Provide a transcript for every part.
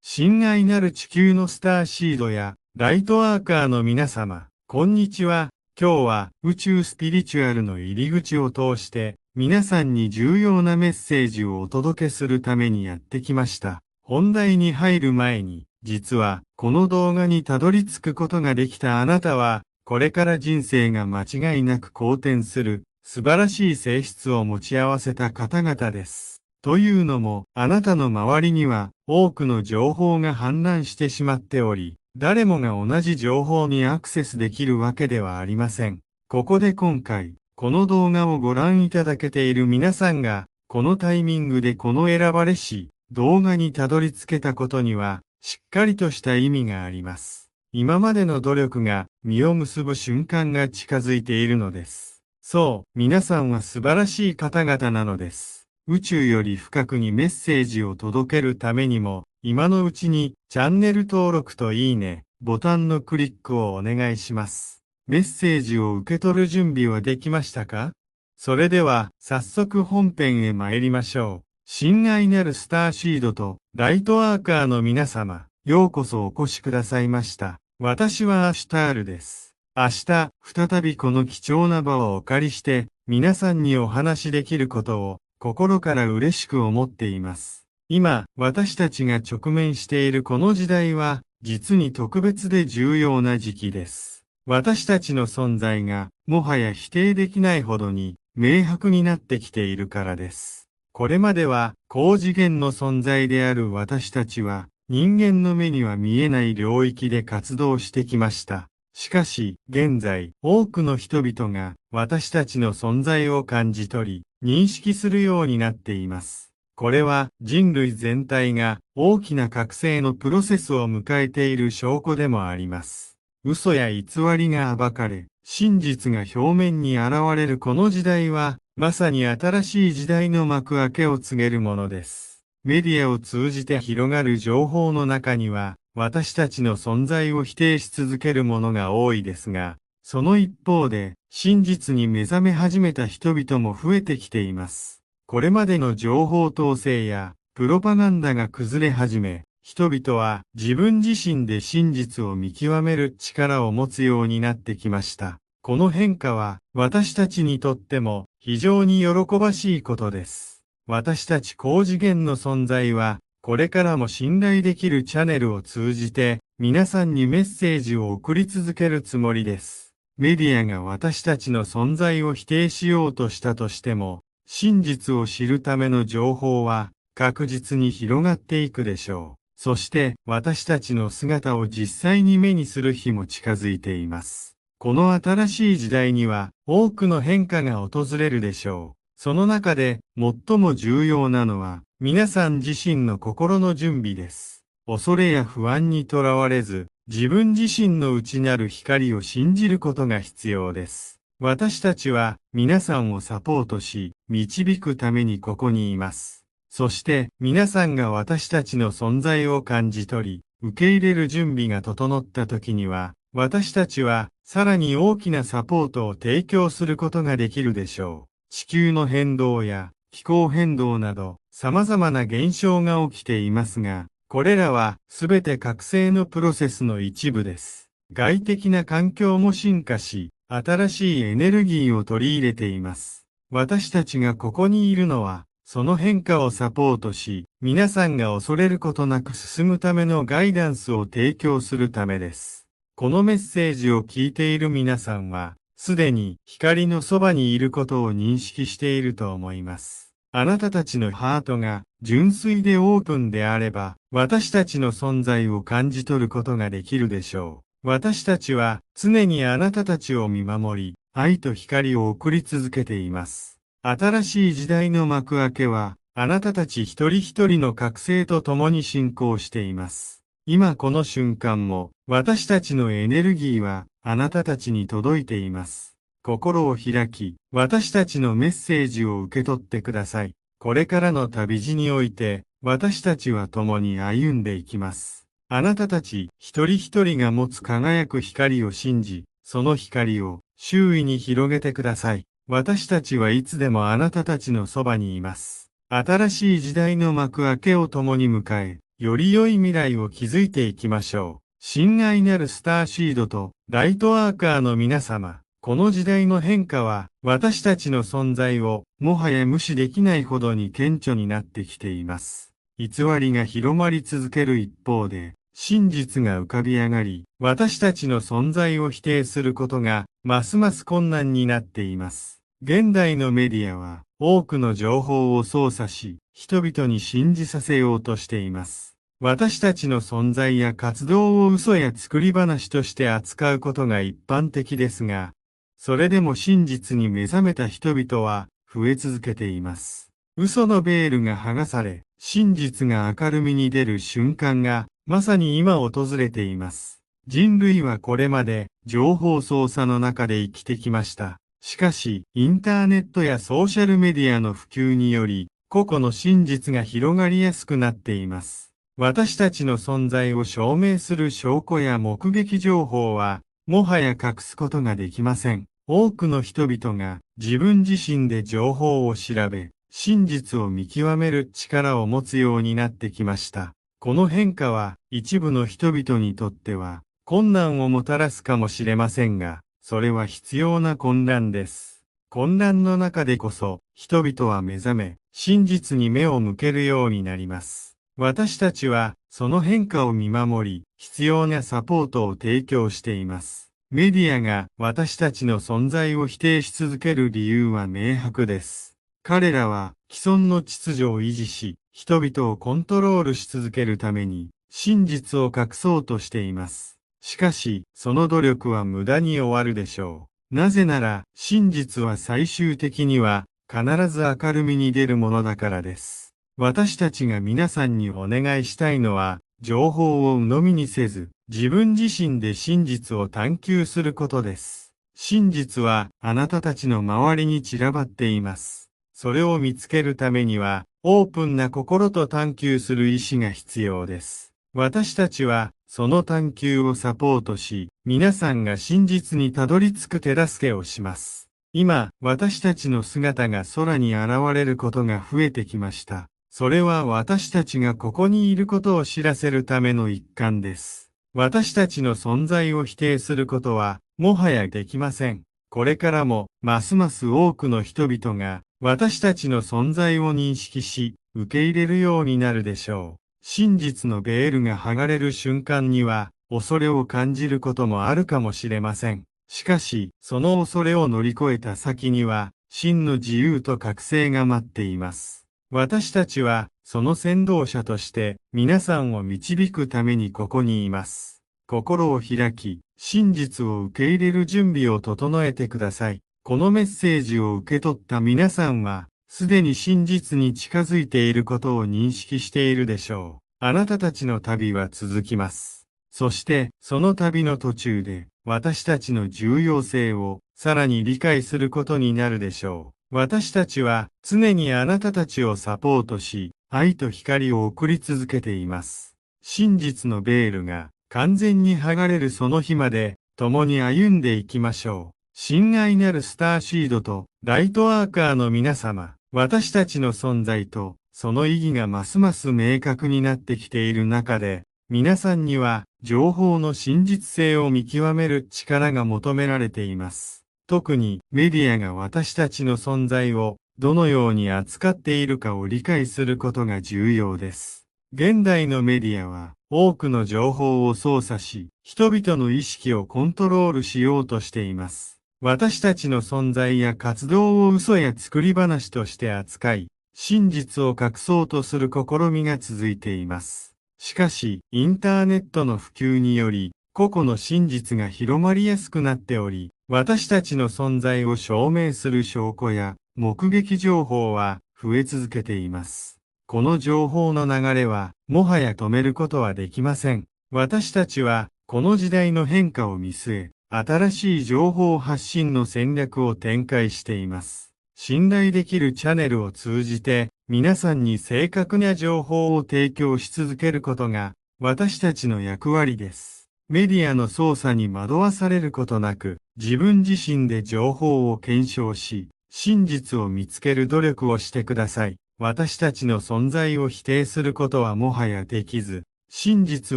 親愛なる地球のスターシードやライトワーカーの皆様、こんにちは。今日は宇宙スピリチュアルの入り口を通して皆さんに重要なメッセージをお届けするためにやってきました。本題に入る前に、実はこの動画にたどり着くことができたあなたは、これから人生が間違いなく好転する素晴らしい性質を持ち合わせた方々です。というのも、あなたの周りには多くの情報が氾濫してしまっており、誰もが同じ情報にアクセスできるわけではありません。ここで今回、この動画をご覧いただけている皆さんが、このタイミングでこの選ばれし動画にたどり着けたことには、しっかりとした意味があります。今までの努力が実を結ぶ瞬間が近づいているのです。そう、皆さんは素晴らしい方々なのです。宇宙より深くにメッセージを届けるためにも、今のうちにチャンネル登録といいね、ボタンのクリックをお願いします。メッセージを受け取る準備はできましたか？それでは早速本編へ参りましょう。親愛なるスターシードとライトワーカーの皆様、ようこそお越しくださいました。私はアシュタールです。明日、再びこの貴重な場をお借りして、皆さんにお話しできることを心から嬉しく思っています。今、私たちが直面しているこの時代は、実に特別で重要な時期です。私たちの存在が、もはや否定できないほどに、明白になってきているからです。これまでは、高次元の存在である私たちは、人間の目には見えない領域で活動してきました。しかし、現在、多くの人々が、私たちの存在を感じ取り、認識するようになっています。これは人類全体が大きな覚醒のプロセスを迎えている証拠でもあります。嘘や偽りが暴かれ、真実が表面に現れるこの時代は、まさに新しい時代の幕開けを告げるものです。メディアを通じて広がる情報の中には、私たちの存在を否定し続けるものが多いですが、その一方で、真実に目覚め始めた人々も増えてきています。これまでの情報統制やプロパガンダが崩れ始め、人々は自分自身で真実を見極める力を持つようになってきました。この変化は私たちにとっても非常に喜ばしいことです。私たち高次元の存在は、これからも信頼できるチャンネルを通じて皆さんにメッセージを送り続けるつもりです。メディアが私たちの存在を否定しようとしたとしても、真実を知るための情報は確実に広がっていくでしょう。そして私たちの姿を実際に目にする日も近づいています。この新しい時代には多くの変化が訪れるでしょう。その中で最も重要なのは皆さん自身の心の準備です。恐れや不安にとらわれず、自分自身の内なる光を信じることが必要です。私たちは皆さんをサポートし、導くためにここにいます。そして皆さんが私たちの存在を感じ取り、受け入れる準備が整った時には、私たちはさらに大きなサポートを提供することができるでしょう。地球の変動や気候変動など様々な現象が起きていますが、これらはすべて覚醒のプロセスの一部です。外的な環境も進化し、新しいエネルギーを取り入れています。私たちがここにいるのは、その変化をサポートし、皆さんが恐れることなく進むためのガイダンスを提供するためです。このメッセージを聞いている皆さんは、すでに光のそばにいることを認識していると思います。あなたたちのハートが純粋でオープンであれば、私たちの存在を感じ取ることができるでしょう。私たちは常にあなたたちを見守り、愛と光を送り続けています。新しい時代の幕開けは、あなたたち一人一人の覚醒と共に進行しています。今この瞬間も、私たちのエネルギーは、あなたたちに届いています。心を開き、私たちのメッセージを受け取ってください。これからの旅路において、私たちは共に歩んでいきます。あなたたち一人一人が持つ輝く光を信じ、その光を周囲に広げてください。私たちはいつでもあなたたちのそばにいます。新しい時代の幕開けを共に迎え、より良い未来を築いていきましょう。親愛なるスターシードとライトワーカーの皆様、この時代の変化は私たちの存在をもはや無視できないほどに顕著になってきています。偽りが広まり続ける一方で、真実が浮かび上がり、私たちの存在を否定することがますます困難になっています。現代のメディアは多くの情報を操作し、人々に信じさせようとしています。私たちの存在や活動を嘘や作り話として扱うことが一般的ですが、それでも真実に目覚めた人々は増え続けています。嘘のベールが剥がされ、真実が明るみに出る瞬間がまさに今訪れています。人類はこれまで情報操作の中で生きてきました。しかし、インターネットやソーシャルメディアの普及により、個々の真実が広がりやすくなっています。私たちの存在を証明する証拠や目撃情報は、もはや隠すことができません。多くの人々が自分自身で情報を調べ、真実を見極める力を持つようになってきました。この変化は一部の人々にとっては困難をもたらすかもしれませんが、それは必要な混乱です。混乱の中でこそ人々は目覚め、真実に目を向けるようになります。私たちはその変化を見守り、必要なサポートを提供しています。メディアが私たちの存在を否定し続ける理由は明白です。彼らは既存の秩序を維持し、人々をコントロールし続けるために真実を隠そうとしています。しかし、その努力は無駄に終わるでしょう。なぜなら、真実は最終的には必ず明るみに出るものだからです。私たちが皆さんにお願いしたいのは、情報を鵜呑みにせず、自分自身で真実を探求することです。真実はあなたたちの周りに散らばっています。それを見つけるためには、オープンな心と探求する意志が必要です。私たちは、その探求をサポートし、皆さんが真実にたどり着く手助けをします。今、私たちの姿が空に現れることが増えてきました。それは私たちがここにいることを知らせるための一環です。私たちの存在を否定することは、もはやできません。これからも、ますます多くの人々が、私たちの存在を認識し、受け入れるようになるでしょう。真実のベールが剥がれる瞬間には、恐れを感じることもあるかもしれません。しかし、その恐れを乗り越えた先には、真の自由と覚醒が待っています。私たちは、その先導者として、皆さんを導くためにここにいます。心を開き、真実を受け入れる準備を整えてください。このメッセージを受け取った皆さんは、すでに真実に近づいていることを認識しているでしょう。あなたたちの旅は続きます。そして、その旅の途中で、私たちの重要性を、さらに理解することになるでしょう。私たちは常にあなたたちをサポートし、愛と光を送り続けています。真実のベールが完全に剥がれるその日まで共に歩んでいきましょう。親愛なるスターシードとライトワーカーの皆様、私たちの存在とその意義がますます明確になってきている中で、皆さんには情報の真実性を見極める力が求められています。特にメディアが私たちの存在をどのように扱っているかを理解することが重要です。現代のメディアは多くの情報を操作し、人々の意識をコントロールしようとしています。私たちの存在や活動を嘘や作り話として扱い、真実を隠そうとする試みが続いています。しかし、インターネットの普及により、個々の真実が広まりやすくなっており、私たちの存在を証明する証拠や目撃情報は増え続けています。この情報の流れはもはや止めることはできません。私たちはこの時代の変化を見据え、新しい情報発信の戦略を展開しています。信頼できるチャンネルを通じて皆さんに正確な情報を提供し続けることが私たちの役割です。メディアの操作に惑わされることなく、自分自身で情報を検証し、真実を見つける努力をしてください。私たちの存在を否定することはもはやできず、真実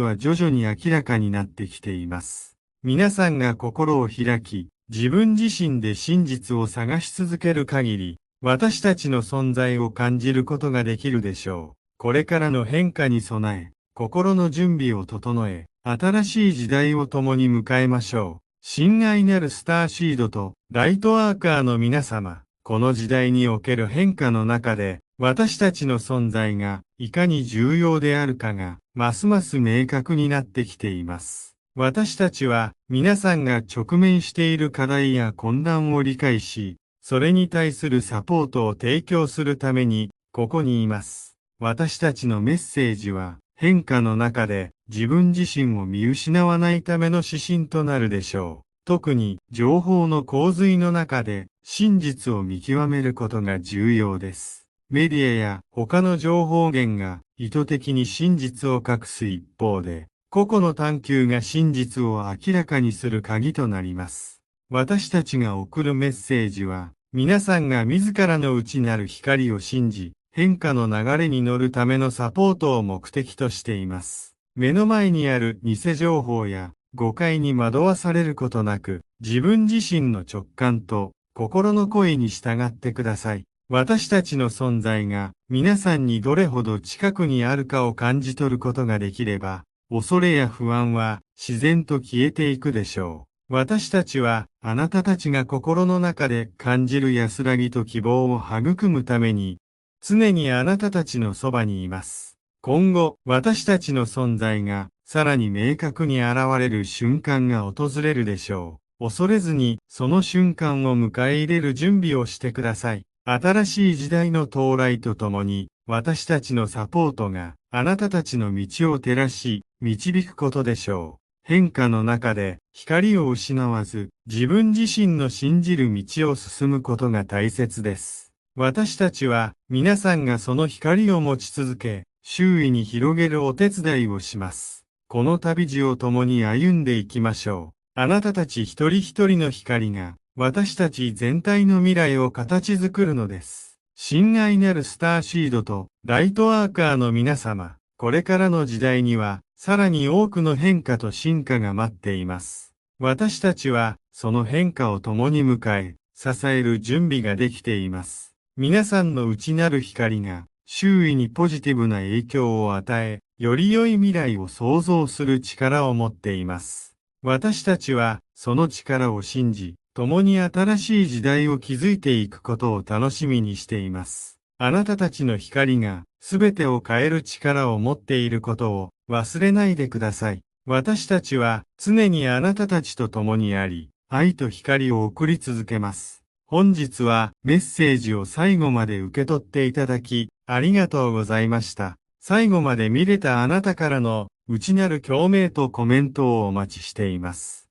は徐々に明らかになってきています。皆さんが心を開き、自分自身で真実を探し続ける限り、私たちの存在を感じることができるでしょう。これからの変化に備え、心の準備を整え、新しい時代を共に迎えましょう。親愛なるスターシードとライトワーカーの皆様、この時代における変化の中で、私たちの存在がいかに重要であるかが、ますます明確になってきています。私たちは皆さんが直面している課題や困難を理解し、それに対するサポートを提供するために、ここにいます。私たちのメッセージは、変化の中で自分自身を見失わないための指針となるでしょう。特に情報の洪水の中で真実を見極めることが重要です。メディアや他の情報源が意図的に真実を隠す一方で、個々の探求が真実を明らかにする鍵となります。私たちが送るメッセージは、皆さんが自らの内なる光を信じ、変化の流れに乗るためのサポートを目的としています。目の前にある偽情報や誤解に惑わされることなく、自分自身の直感と心の声に従ってください。私たちの存在が皆さんにどれほど近くにあるかを感じ取ることができれば、恐れや不安は自然と消えていくでしょう。私たちはあなたたちが心の中で感じる安らぎと希望を育むために、常にあなたたちのそばにいます。今後、私たちの存在がさらに明確に現れる瞬間が訪れるでしょう。恐れずにその瞬間を迎え入れる準備をしてください。新しい時代の到来とともに、私たちのサポートがあなたたちの道を照らし、導くことでしょう。変化の中で光を失わず、自分自身の信じる道を進むことが大切です。私たちは皆さんがその光を持ち続け、周囲に広げるお手伝いをします。この旅路を共に歩んでいきましょう。あなたたち一人一人の光が、私たち全体の未来を形作るのです。親愛なるスターシードとライトワーカーの皆様、これからの時代には、さらに多くの変化と進化が待っています。私たちは、その変化を共に迎え、支える準備ができています。皆さんの内なる光が、周囲にポジティブな影響を与え、より良い未来を創造する力を持っています。私たちは、その力を信じ、共に新しい時代を築いていくことを楽しみにしています。あなたたちの光が、すべてを変える力を持っていることを忘れないでください。私たちは常にあなたたちと共にあり、愛と光を送り続けます。本日はメッセージを最後まで受け取っていただき、ありがとうございました。最後まで見れたあなたからの内なる共鳴とコメントをお待ちしています。